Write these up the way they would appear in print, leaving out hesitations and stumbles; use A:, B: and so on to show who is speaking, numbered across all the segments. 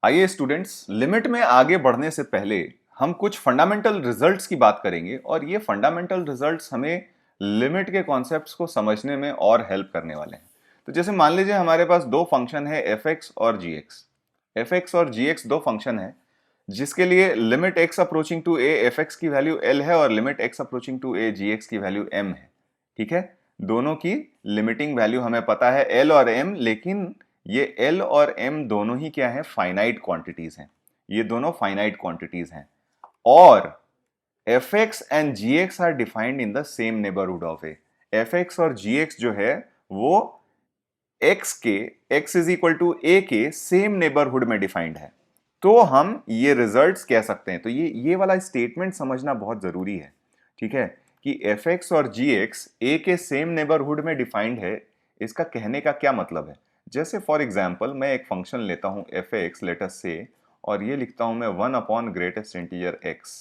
A: आइए students, limit में आगे बढ़ने से पहले हम कुछ फंडामेंटल रिजल्ट्स की बात करेंगे और ये फंडामेंटल रिजल्ट्स हमें लिमिट के कॉन्सेप्ट्स को समझने में और हेल्प करने वाले हैं। तो जैसे मान लीजिए हमारे पास दो फंक्शन है एफ एक्स और जी एक्स। एफ एक्स और जी एक्स दो फंक्शन है जिसके लिए limit x approaching to a f x की वैल्यू एल है और limit x approaching to a g x की वैल्यू एम है। ठीक है, दोनों की लिमिटिंग वैल्यू हमें पता है एल और एम, लेकिन ये एल और एम दोनों ही क्या है, फाइनाइट क्वांटिटीज हैं। ये दोनों फाइनाइट क्वांटिटीज हैं और f x and g x are defined in the same neighbourhood of a. F x और जी एक्स जो है वो एक्स के x is equal to a के सेम नेबरहुड में डिफाइंड है। तो हम ये रिजल्ट्स कह सकते हैं। तो ये वाला स्टेटमेंट समझना बहुत जरूरी है। ठीक है, कि एफ एक्स और जी एक्स ए के सेम नेबरहुड में डिफाइंड है। इसका कहने का क्या मतलब है? जैसे फॉर एग्जाम्पल मैं एक फंक्शन लेता हूं एफ एक्स लेटस से, और ये लिखता हूं मैं one upon greatest integer x.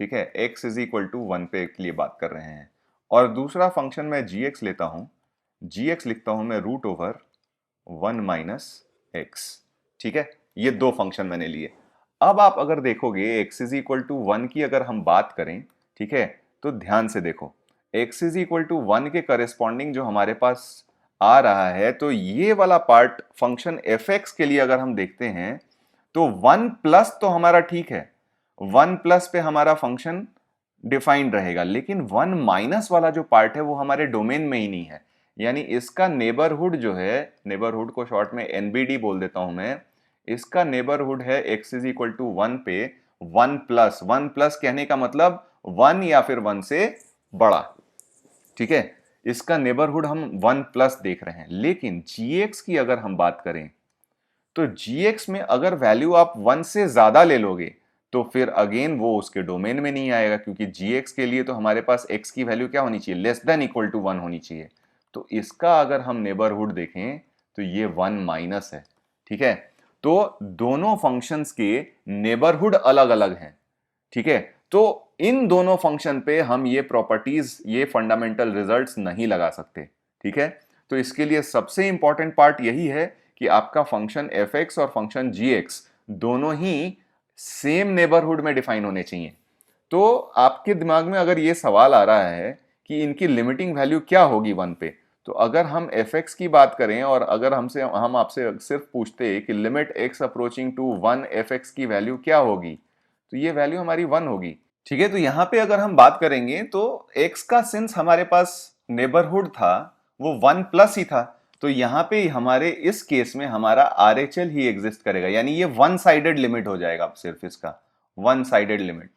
A: ठीक है, x is equal to one पे के लिए बात कर रहे हैं। और दूसरा फंक्शन मैं जी एक्स लेता हूं, जी एक्स लिखता हूं मैं root over one minus x. ठीक है, ये दो फंक्शन मैंने लिए। अब आप अगर देखोगे x is equal to one की अगर हम बात करें, ठीक है, तो ध्यान से देखो x is equal to one के करस्पॉन्डिंग जो हमारे पास आ रहा है, तो ये वाला पार्ट फंक्शन एफ एक्स के लिए अगर हम देखते हैं तो वन प्लस तो हमारा ठीक है, वन प्लस पे हमारा फंक्शन डिफाइंड रहेगा, लेकिन वन माइनस वाला जो पार्ट है वो हमारे डोमेन में ही नहीं है। यानी इसका नेबरहुड जो है, नेबरहुड को शॉर्ट में एनबीडी बोल देता हूं मैं, इसका नेबरहुड है x is equal to one पे वन प्लस। वन प्लस कहने का मतलब वन या फिर वन से बड़ा। ठीक है, इसका नेबरहुड हम वन प्लस देख रहे हैं। लेकिन जीएक्स की अगर हम बात करें तो जीएक्स में अगर वैल्यू आप वन से ज्यादा ले लोगे तो फिर अगेन वो उसके डोमेन में नहीं आएगा, क्योंकि जीएक्स के लिए तो हमारे पास एक्स की वैल्यू क्या होनी चाहिए, less than equal to one होनी चाहिए। तो इसका अगर हम नेबरहुड देखें तो ये वन माइनस है। ठीक है, तो दोनों फंक्शंस के नेबरहुड अलग अलग हैं। ठीक है, तो इन दोनों फंक्शन पे हम ये प्रॉपर्टीज, ये फंडामेंटल रिजल्ट्स नहीं लगा सकते। ठीक है, तो इसके लिए सबसे इंपॉर्टेंट पार्ट यही है कि आपका फंक्शन एफ एक्स और फंक्शन जी एक्स दोनों ही सेम नेबरहुड में डिफाइन होने चाहिए। तो आपके दिमाग में अगर ये सवाल आ रहा है कि इनकी लिमिटिंग वैल्यू क्या होगी वन पे, तो अगर हम एफ एक्स की बात करें और अगर हम आपसे सिर्फ पूछते कि limit x approaching to one f x की वैल्यू क्या होगी, तो ये वैल्यू हमारी वन होगी। ठीक है, तो यहां पे अगर हम बात करेंगे तो एक्स का सिंस हमारे पास नेबरहुड था वो वन प्लस ही था, तो यहां पे हमारे इस केस में हमारा आरएचएल ही एग्जिस्ट करेगा। यानी ये वन साइडेड लिमिट हो जाएगा, अब सिर्फ इसका वन साइडेड लिमिट।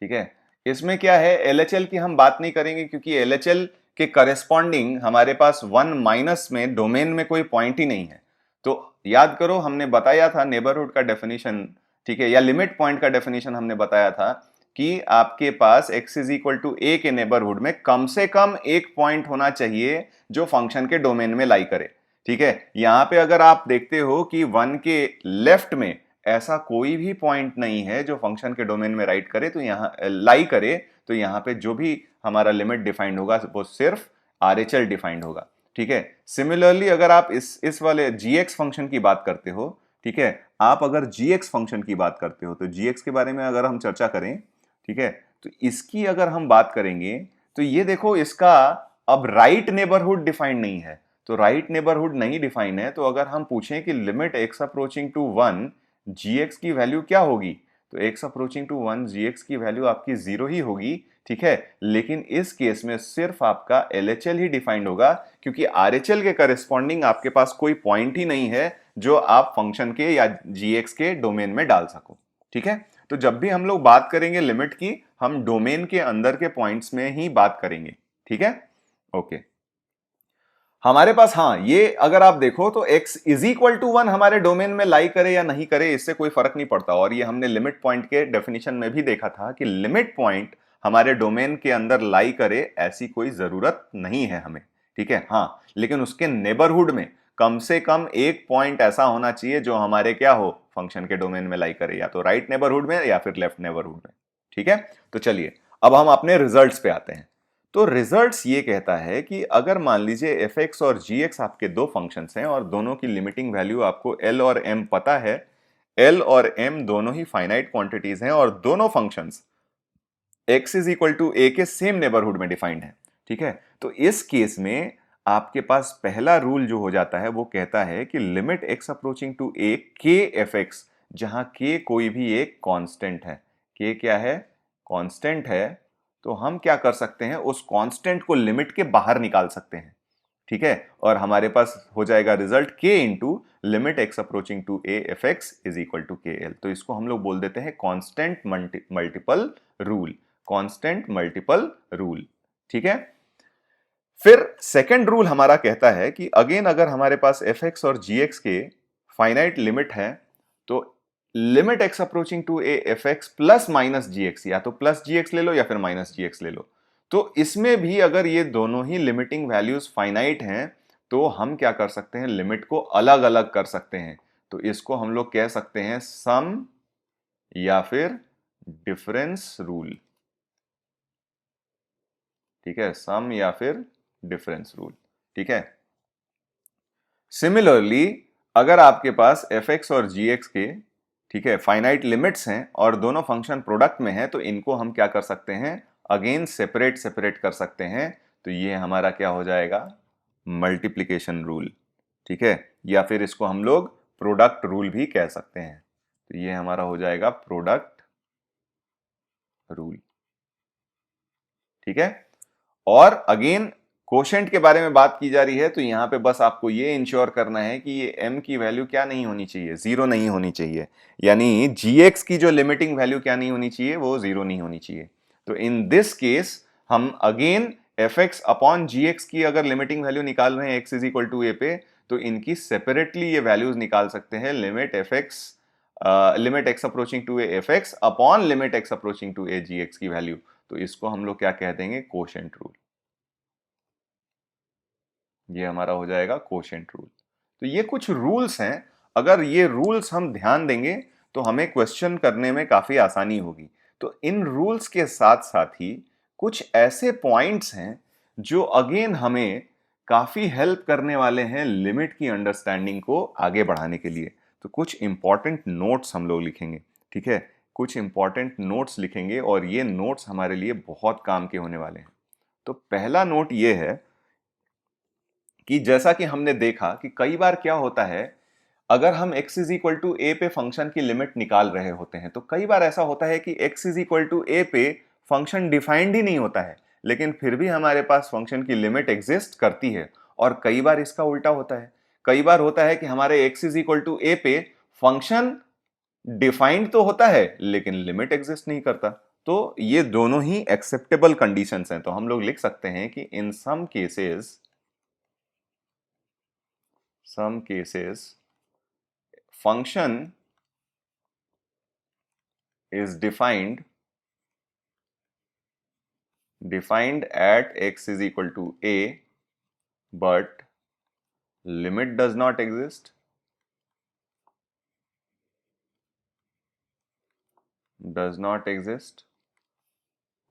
A: ठीक है, इसमें क्या है, एलएचएल की हम बात नहीं करेंगे क्योंकि एलएचएल के करस्पॉन्डिंग हमारे पास वन माइनस में डोमेन में कोई पॉइंट ही नहीं है। तो याद करो हमने बताया था नेबरहुड का डेफिनेशन, ठीक है, या लिमिट पॉइंट का डेफिनेशन हमने बताया था कि आपके पास x is equal to a के नेबरहुड में कम से कम एक पॉइंट होना चाहिए जो फंक्शन के डोमेन में लाई करे। ठीक है, यहां पे अगर आप देखते हो कि वन के लेफ्ट में ऐसा कोई भी पॉइंट नहीं है जो फंक्शन के डोमेन में राइट करे, तो यहां लाई करे, तो यहां पे जो भी हमारा लिमिट डिफाइंड होगा वो सिर्फ आरएचएल डिफाइंड होगा। ठीक है, सिमिलरली अगर आप इस वाले जीएक्स फंक्शन की बात करते हो, ठीक है, आप अगर जीएक्स फंक्शन की बात करते हो तो जीएक्स के बारे में अगर हम चर्चा करें, ठीक है, तो इसकी अगर हम बात करेंगे तो ये देखो इसका अब राइट नेबरहुड डिफाइंड नहीं है। तो राइट नेबरहुड नहीं डिफाइन है, तो अगर हम पूछें कि limit x approaching to one g x की वैल्यू क्या होगी, तो x approaching to one g x की वैल्यू आपकी जीरो ही होगी। ठीक है, लेकिन इस केस में सिर्फ आपका एलएचएल ही डिफाइंड होगा, क्योंकि आरएचएल के करस्पॉन्डिंग आपके पास कोई पॉइंट ही नहीं है जो आप फंक्शन के या जीएक्स के डोमेन में डाल सको। ठीक है, तो जब भी हम लोग बात करेंगे लिमिट की, हम डोमेन के अंदर के पॉइंट्स में ही बात करेंगे। ठीक है, ओके। हमारे पास, हाँ, ये अगर आप देखो तो x is equal to one हमारे डोमेन में लाई करे या नहीं करे इससे कोई फर्क नहीं पड़ता, और ये हमने लिमिट पॉइंट के डेफिनेशन में भी देखा था कि लिमिट पॉइंट हमारे डोमेन के अंदर लाई करे ऐसी कोई जरूरत नहीं है हमें। ठीक है, हाँ, लेकिन उसके नेबरहुड में कम से कम एक पॉइंट ऐसा होना चाहिए जो हमारे क्या हो, फंक्शन के डोमेन में लाई करे, या तो राइट नेबरहुड में या फिर लेफ्ट नेबरहुड में। ठीक है, तो चलिए अब हम अपने रिजल्ट्स पे आते हैं। तो रिजल्ट्स ये कहता है कि अगर मान लीजिए एफ एक्स और जी एक्स आपके दो फंक्शंस हैं और दोनों की लिमिटिंग वैल्यू आपको एल और एम पता है, एल और एम दोनों ही फाइनाइट क्वांटिटीज हैं और दोनों functions x is equal to a के सेम नेबरहुड में डिफाइंड है, ठीक है। तो इस केस में आपके पास पहला रूल जो हो जाता है वो कहता है कि limit x approaching to a के एफ एक्स, जहां k कोई भी एक कांस्टेंट है, k क्या है, कांस्टेंट है, तो हम क्या कर सकते हैं, उस कांस्टेंट को लिमिट के बाहर निकाल सकते हैं, ठीक है। और हमारे पास हो जाएगा result k into limit x approaching to a f x is equal to k l. तो इसको हम लोग बोल देते हैं constant multiple rule, constant multiple rule, ठीक है। फिर सेकंड रूल हमारा कहता है कि अगेन अगर हमारे पास एफ एक्स और जी एक्स के फाइनाइट लिमिट है, तो limit x approaching to a f x plus minus g x, या तो प्लस जी एक्स ले लो या फिर माइनस जी एक्स ले लो, तो इसमें भी अगर ये दोनों ही लिमिटिंग वैल्यूज फाइनाइट हैं तो हम क्या कर सकते हैं, लिमिट को अलग अलग कर सकते हैं। तो इसको हम लोग कह सकते हैं सम या फिर डिफरेंस रूल, ठीक है, सम या फिर डिफरेंस रूल, ठीक है। सिमिलरली अगर आपके पास एफ एक्स और जी एक्स के, ठीक है, फाइनाइट लिमिट्स हैं और दोनों फंक्शन प्रोडक्ट में हैं, तो इनको हम क्या कर सकते हैं, अगेन सेपरेट सेपरेट कर सकते हैं। तो ये हमारा क्या हो जाएगा, मल्टीप्लिकेशन रूल, ठीक है, या फिर इसको हम लोग प्रोडक्ट रूल भी कह सकते हैं। तो ये हमारा हो जाएगा प्रोडक्ट रूल, ठीक है। और अगेन कोशेंट के बारे में बात की जा रही है, तो यहां पे बस आपको ये इंश्योर करना है कि ये m की वैल्यू क्या नहीं होनी चाहिए, जीरो नहीं होनी चाहिए, यानी gx की जो लिमिटिंग वैल्यू क्या नहीं होनी चाहिए, वो जीरो नहीं होनी चाहिए। तो इन दिस केस हम again f x upon g x की अगर लिमिटिंग वैल्यू निकाल रहे हैं x is equal to a पे, तो इनकी सेपरेटली ये वैल्यूज निकाल सकते हैं, limit f x limit x approaching to a f x upon limit x approaching to a g x की वैल्यू। तो इसको हम लोग क्या कह देंगे, कोशेंट रूल, ये हमारा हो जाएगा कोशेंट रूल। तो ये कुछ रूल्स हैं, अगर ये रूल्स हम ध्यान देंगे तो हमें क्वेश्चन करने में काफी आसानी होगी। तो इन रूल्स के साथ साथ ही कुछ ऐसे पॉइंट्स हैं जो अगेन हमें काफी हेल्प करने वाले हैं लिमिट की अंडरस्टैंडिंग को आगे बढ़ाने के लिए। तो कुछ इंपॉर्टेंट नोट्स हम लोग लिखेंगे, ठीक है, कुछ इंपॉर्टेंट नोट्स लिखेंगे और ये नोट्स हमारे लिए बहुत काम के होने वाले हैं। तो पहला नोट ये है कि जैसा कि हमने देखा कि कई बार क्या होता है, अगर हम x is equal to a पे फंक्शन की लिमिट निकाल रहे होते हैं, तो कई बार ऐसा होता है कि x is equal to a पे फंक्शन डिफाइंड ही नहीं होता है, लेकिन फिर भी हमारे पास फंक्शन की लिमिट एग्जिस्ट करती है। और कई बार इसका उल्टा होता है, कई बार होता है कि हमारे x is equal to a पे फंक्शन डिफाइंड तो होता है लेकिन लिमिट एग्जिस्ट नहीं करता। तो ये दोनों ही एक्सेप्टेबल कंडीशंस हैं। तो हम लोग लिख सकते हैं कि इन some cases function is defined at x is equal to a, but limit does not exist,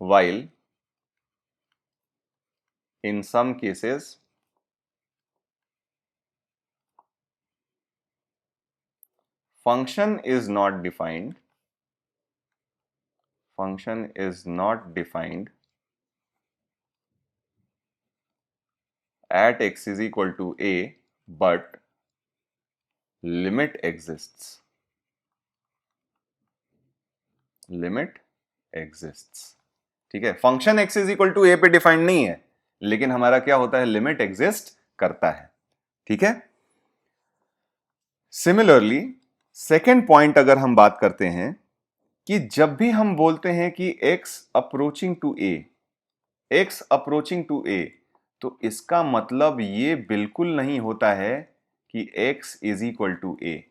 A: while in some cases function is not defined at x is equal to a, but limit exists, ठीक है। Function x is equal to a पे defined नहीं है, लेकिन हमारा क्या होता है, लिमिट एग्जिस्ट करता है, ठीक है। सिमिलरली सेकेंड पॉइंट अगर हम बात करते हैं कि जब भी हम बोलते हैं कि x अप्रोचिंग टू ए, तो इसका मतलब ये बिल्कुल नहीं होता है कि x इज इक्वल टू ए,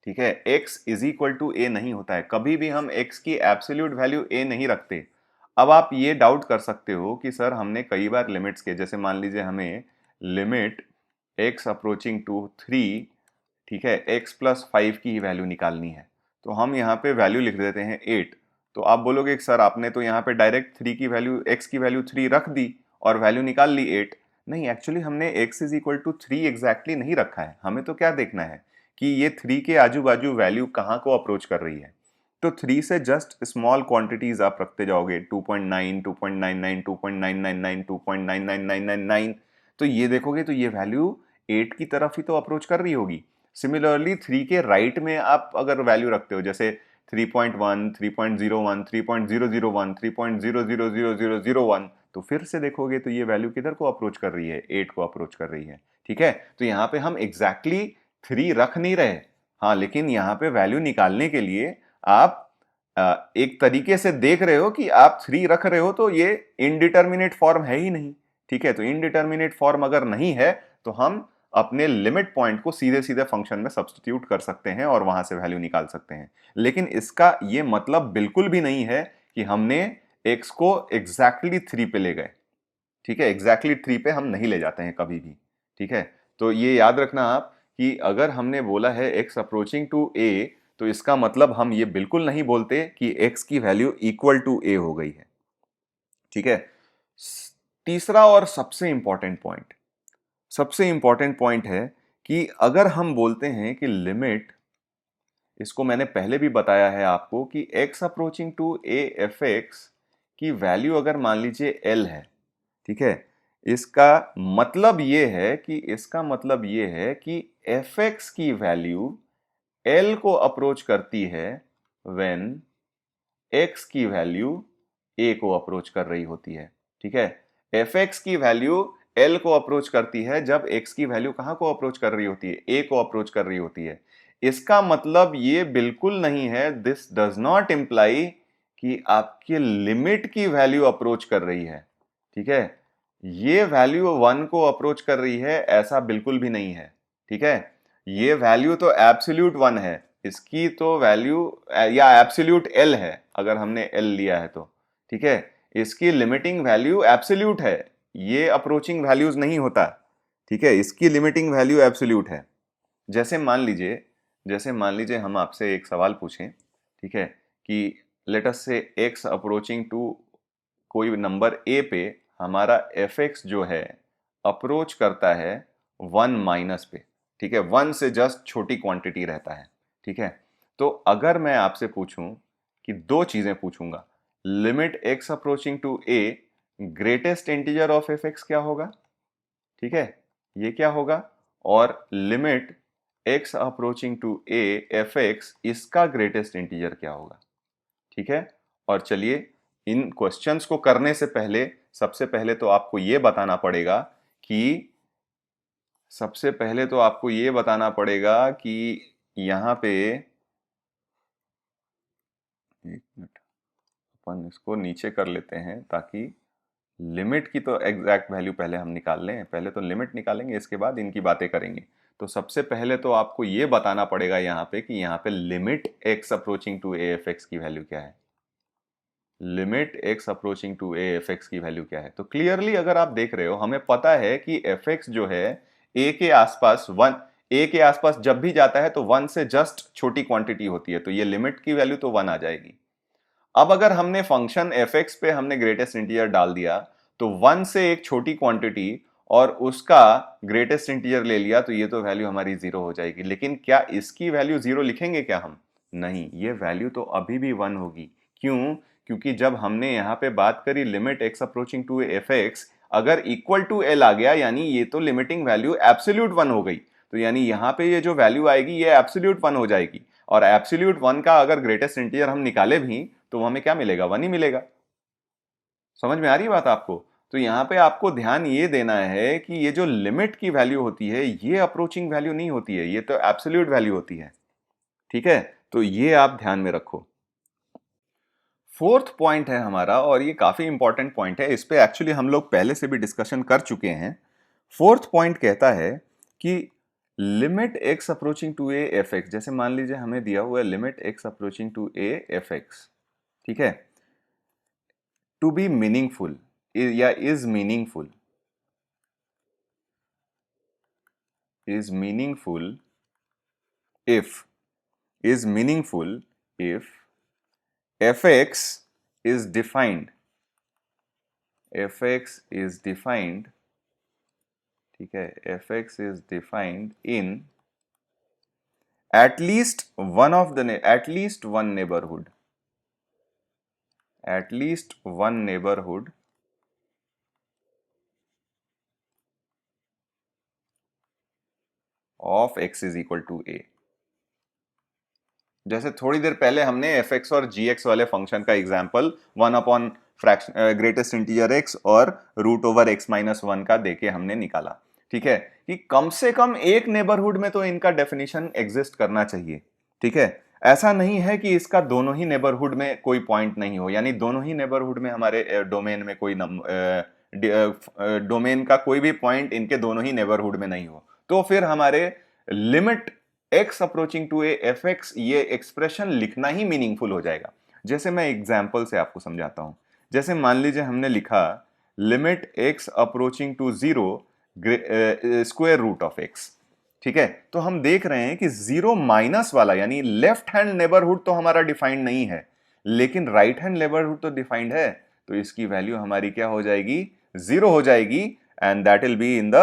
A: ठीक है, x इज इक्वल टू ए नहीं होता है। कभी भी हम x की एब्सोल्यूट वैल्यू a नहीं रखते। अब आप ये डाउट कर सकते हो कि सर हमने कई बार लिमिट्स के, जैसे मान लीजिए हमें लिमिट x अप्रोचिंग टू 3, ठीक है, x प्लस 5 की ही वैल्यू निकालनी है, तो हम यहाँ पे वैल्यू लिख देते हैं 8। तो आप बोलोगे कि सर आपने तो यहाँ पे डायरेक्ट 3 की वैल्यू, x की वैल्यू 3 रख दी और वैल्यू निकाल ली 8। नहीं, एक्चुअली हमने x is equal to 3 exactly नहीं रखा है। हमें तो क्या देखना है कि ये 3 के आजू बाजू वैल्यू कहाँ को अप्रोच कर रही है। तो 3 से जस्ट स्मॉल क्वांटिटीज आप रखते जाओगे, 2.9, 2.99, 2.999, 2.99999। तो ये देखोगे तो ये वैल्यू 8 की तरफ ही तो अप्रोच कर रही होगी। सिमिलरली 3 के राइट में आप अगर वैल्यू रखते हो, जैसे 3.1, 3.01, 3.001, 3.0000001, तो फिर से देखोगे तो ये वैल्यू किधर को अप्रोच कर रही है, 8 को अप्रोच कर रही है। ठीक है, तो यहाँ पे हम एग्जैक्टली 3 रख नहीं रहे, हाँ, लेकिन यहाँ पे वैल्यू निकालने के लिए आप एक तरीके से देख रहे हो कि आप 3 रख रहे हो तो ये इनडिटर्मिनेट फॉर्म है ही नहीं। ठीक है, तो इनडिटर्मिनेट फॉर्म अगर नहीं है तो हम अपने लिमिट पॉइंट को सीधे सीधे फंक्शन में सब्स्टिट्यूट कर सकते हैं और वहां से वैल्यू निकाल सकते हैं। लेकिन इसका ये मतलब बिल्कुल भी नहीं है कि हमने x को एग्जैक्टली 3 पे ले गए। ठीक है, एग्जैक्टली 3 पे हम नहीं ले जाते हैं कभी भी। ठीक है, तो ये याद रखना आप कि अगर हमने बोला है x अप्रोचिंग टू a, तो इसका मतलब हम ये बिल्कुल नहीं बोलते कि x की वैल्यू इक्वल टू a हो गई है। ठीक है, तीसरा और सबसे इंपॉर्टेंट पॉइंट है कि अगर हम बोलते हैं कि लिमिट, इसको मैंने पहले भी बताया है आपको कि x approaching to a f x की वैल्यू अगर मान लीजिए l है। ठीक है, इसका मतलब ये है कि एफ एक्स की वैल्यू l को अप्रोच करती है व्हेन x की वैल्यू a को अप्रोच कर रही होती है। ठीक है, एफ एक्स की वैल्यू l को अप्रोच करती है जब x की वैल्यू कहां को अप्रोच कर रही होती है, a को अप्रोच कर रही होती है। इसका मतलब ये बिल्कुल नहीं है, दिस डज नॉट इंप्लाई कि आपकी लिमिट की वैल्यू अप्रोच कर रही है। ठीक है, ये वैल्यू 1 को अप्रोच कर रही है ऐसा बिल्कुल भी नहीं है। ठीक है, ये वैल्यू तो एब्सोल्यूट 1 है, इसकी तो वैल्यू या एब्सोल्यूट एल है अगर हमने एल लिया है तो। ठीक है, इसकी लिमिटिंग वैल्यू एब्सोल्यूट है, ये अप्रोचिंग वैल्यूज नहीं होता। ठीक है, इसकी लिमिटिंग वैल्यू एब्सोल्यूट है। जैसे मान लीजिए हम आपसे एक सवाल पूछें, ठीक है, कि लेट अस से x अप्रोचिंग टू कोई नंबर a पे हमारा fx जो है अप्रोच करता है 1 माइनस पे। ठीक है, 1 से जस्ट छोटी क्वांटिटी रहता है। ठीक है, तो अगर मैं आपसे पूछूं कि दो चीजें पूछूंगा, limit x approaching to a greatest integer of fx क्या होगा। ठीक है, ये क्या होगा, और limit x approaching to a f x इसका ग्रेटेस्ट इंटीजर क्या होगा। ठीक है, और चलिए इन क्वेश्चंस को करने से पहले सबसे पहले तो आपको ये बताना पड़ेगा कि यहां पे, एक मिनट, अपन इसको नीचे कर लेते हैं ताकि लिमिट की तो एग्जैक्ट वैल्यू पहले हम निकाल लें। पहले तो लिमिट निकालेंगे, इसके बाद इनकी बातें करेंगे। तो सबसे पहले तो आपको ये बताना पड़ेगा यहाँ पे कि यहाँ पे limit x approaching to a f x की वैल्यू क्या है। Limit x approaching to a f x की वैल्यू क्या है। तो क्लियरली अगर आप देख रहे हो, हमें पता है कि एफ एक्स जो है a के आसपास जब भी जाता है तो 1 से जस्ट छोटी क्वांटिटी होती है, तो ये लिमिट की वैल्यू तो 1 आ जाएगी। अब अगर हमने फंक्शन एफ एक्स पे हमने ग्रेटेस्ट इंटीजर डाल दिया, तो 1 से एक छोटी क्वांटिटी और उसका ग्रेटेस्ट इंटीजर ले लिया, तो ये तो वैल्यू हमारी 0 हो जाएगी। लेकिन क्या इसकी वैल्यू 0 लिखेंगे क्या हम? नहीं, ये वैल्यू तो अभी भी 1 होगी। क्यों? क्योंकि जब हमने यहाँ पे बात करी limit x approaching to f x, अगर इक्वल टू एल आ गया यानी ये तो लिमिटिंग वैल्यू एब्सोल्यूट 1 हो गई। तो यानी यहाँ पे ये जो वैल्यू आएगी ये एब्सोल्यूट 1 हो जाएगी, और एब्सोल्यूट 1 का अगर ग्रेटेस्ट इंटीजर हम निकाले भी तो हमें क्या मिलेगा, 1 ही मिलेगा। समझ में आ रही है बात आपको? तो यहाँ पे आपको ध्यान ये देना है कि ये जो लिमिट की वैल्यू होती है ये अप्रोचिंग वैल्यू नहीं होती है, ये तो एब्सोल्यूट वैल्यू होती है। ठीक है, तो ये आप ध्यान में रखो। फोर्थ पॉइंट है हमारा, और ये काफी इंपॉर्टेंट पॉइंट है, इस पे एक्चुअली हम लोग पहले से भी डिस्कशन कर चुके हैं। फोर्थ पॉइंट कहता है कि limit x approaching to a f x, जैसे मान लीजिए हमें दिया हुआ है limit x approaching to a f x, ठीक है, टू बी मीनिंगफुल या is meaningful, if is meaningful if fx is defined f x is defined, ठीक है, f x is defined in at least one neighbourhood, at least one neighbourhood of x is equal to a. जैसे थोड़ी देर पहले हमने F x और g x वाले function का example one upon fraction greatest integer x और root over x minus one का देके हमने निकाला, ठीक है, कि कम से कम एक नेबरहुड में तो इनका डेफिनेशन एग्जिस्ट करना चाहिए, ठीक है। ऐसा नहीं है कि इसका दोनों ही नेबरहुड में कोई पॉइंट नहीं हो, यानी दोनों ही नेबरहुड में हमारे डोमेन में कोई डोमेन का कोई भी पॉइंट इनके दोनों ही नेबरहुड में नहीं हो, तो फिर हमारे limit x approaching to a f x ये एक्सप्रेशन लिखना ही मीनिंगफुल हो जाएगा। जैसे मैं एग्जाम्पल से आपको समझाता हूं। जैसे मान लीजिए हमने लिखा limit x approaching to 0 square root of x, ठीक है, तो हम देख रहे हैं कि 0 माइनस वाला यानी लेफ्ट हैंड नेबरहुड तो हमारा डिफाइंड नहीं है, लेकिन राइट हैंड नेबरहुड तो डिफाइंड है, तो इसकी वैल्यू हमारी क्या हो जाएगी, 0 हो जाएगी, and that will be in the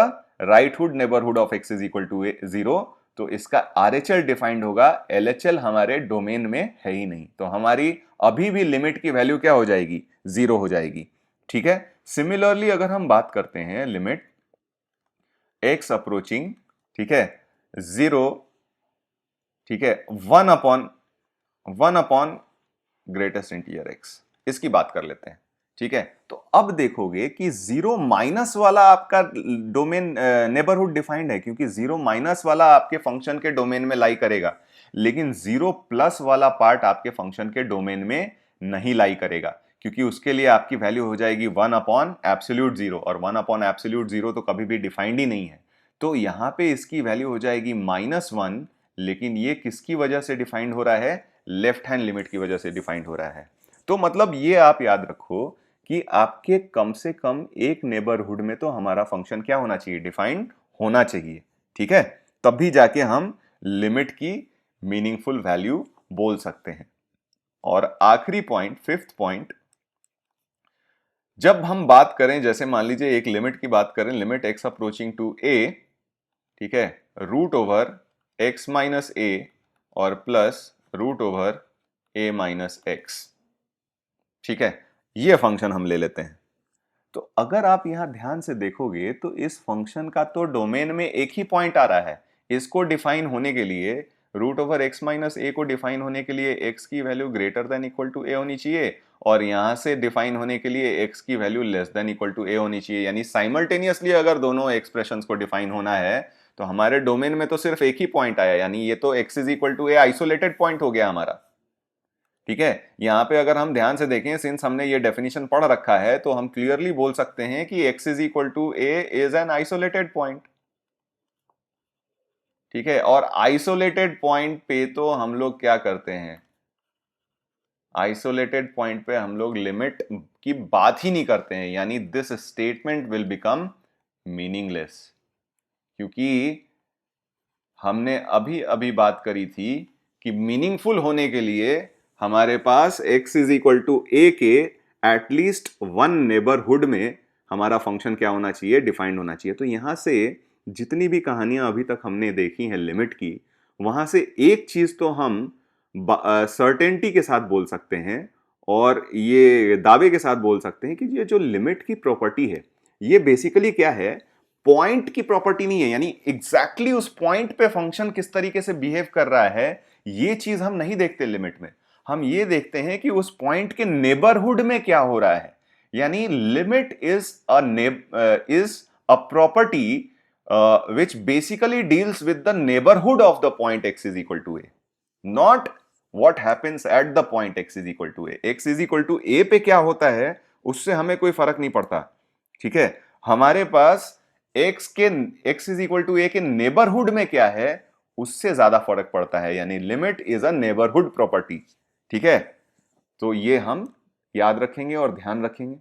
A: right hood neighbourhood of x is equal to 0। तो इसका RHL डिफाइंड होगा, LHL हमारे डोमेन में है ही नहीं, तो हमारी अभी भी लिमिट की वैल्यू क्या हो जाएगी, 0 हो जाएगी, ठीक है। सिमिलरली अगर हम बात करते हैं लिमिट x अप्रोचिंग, ठीक है, 0, ठीक है, one upon greatest integer x, इसकी बात कर लेते हैं, ठीक है। तो अब देखोगे कि 0 माइनस वाला आपका डोमेन नेबरहुड डिफाइंड है, क्योंकि 0 माइनस वाला आपके फंक्शन के डोमेन में लाई करेगा, लेकिन 0 प्लस वाला पार्ट आपके फंक्शन के डोमेन में नहीं लाई करेगा, क्योंकि उसके लिए आपकी वैल्यू हो जाएगी 1 अपॉन एब्सोल्यूट 0, और 1 अपॉन एब्सोल्यूट 0 तो कभी भी डिफाइंड ही नहीं है। तो यहां पे इसकी वैल्यू हो जाएगी -1, लेकिन ये किसकी वजह से डिफाइंड हो रहा है, लेफ्ट हैंड लिमिट की वजह से डिफाइंड हो रहा है। तो मतलब ये आप याद रखो कि आपके कम से कम एक नेबरहुड में तो हमारा फंक्शन क्या होना चाहिए, डिफाइंड होना चाहिए, ठीक है, तभी जाके हम लिमिट की मीनिंगफुल वैल्यू बोल सकते हैं। और आखिरी पॉइंट, फिफ्थ पॉइंट, जब हम बात करें, जैसे मान लीजिए एक लिमिट की बात करें, limit x approaching to a, ठीक है, root over x minus a और plus root over a minus x, ठीक है, ये फंक्शन हम ले लेते हैं। तो अगर आप यहां ध्यान से देखोगे तो इस फंक्शन का तो डोमेन में एक ही पॉइंट आ रहा है, इसको डिफाइन होने के लिए root over x minus a को डिफाइन होने के लिए x की value greater than equal to a होनी चाहिए, और यहां से डिफाइन होने के लिए x की value less than equal to a होनी चाहिए। यानी साइमल्टेनियसली अगर दोनों एक्सप्रेशंस को डिफाइन होना है तो हमारे डोमेन में तो सिर्फ एक ही पॉइंट आया, यानी ये तो x is equal to a isolated point हो गया हमारा, ठीक है। यहां पे अगर हम ध्यान से देखें, सिंस हमने ये डेफिनेशन पढ़ रखा है, तो हम क्लियरली बोल सकते हैं कि x is equal to a is an isolated point, ठीक है। और आइसोलेटेड पॉइंट पे तो हम लोग क्या करते हैं, आइसोलेटेड पॉइंट पे हम लोग लिमिट की बात ही नहीं करते हैं, यानी this statement will become meaningless, क्योंकि हमने अभी अभी बात करी थी कि मीनिंगफुल होने के लिए हमारे पास x is equal to a के एटलीस्ट वन नेबरहुड में हमारा फंक्शन क्या होना चाहिए, डिफाइंड होना चाहिए। तो यहां से जितनी भी कहानियां अभी तक हमने देखी हैं लिमिट की, वहां से एक चीज तो हम सर्टेनिटी के साथ बोल सकते हैं, और ये दावे के साथ बोल सकते हैं कि ये जो लिमिट की प्रॉपर्टी है, ये बेसिकली क्या है, पॉइंट की प्रॉपर्टी नहीं है, यानी एग्जैक्टली उस पॉइंट पे फंक्शन किस तरीके से बिहेव कर रहा है, ये चीज हम नहीं देखते लिमिट में। हम ये देखते हैं कि उस पॉइंट के नेबरहुड में क्या हो रहा है, यानी limit is a property which basically deals with the neighborhood of the point x is equal to a, not what happens at the point x is equal to a। x is equal to a पे क्या होता है उससे हमें कोई फर्क नहीं पड़ता, ठीक है। हमारे पास x is equal to a के नेबरहुड में क्या है उससे ज्यादा फर्क पड़ता है, यानी limit is a neighbourhood property, ठीक है। तो ये हम याद रखेंगे और ध्यान रखेंगे।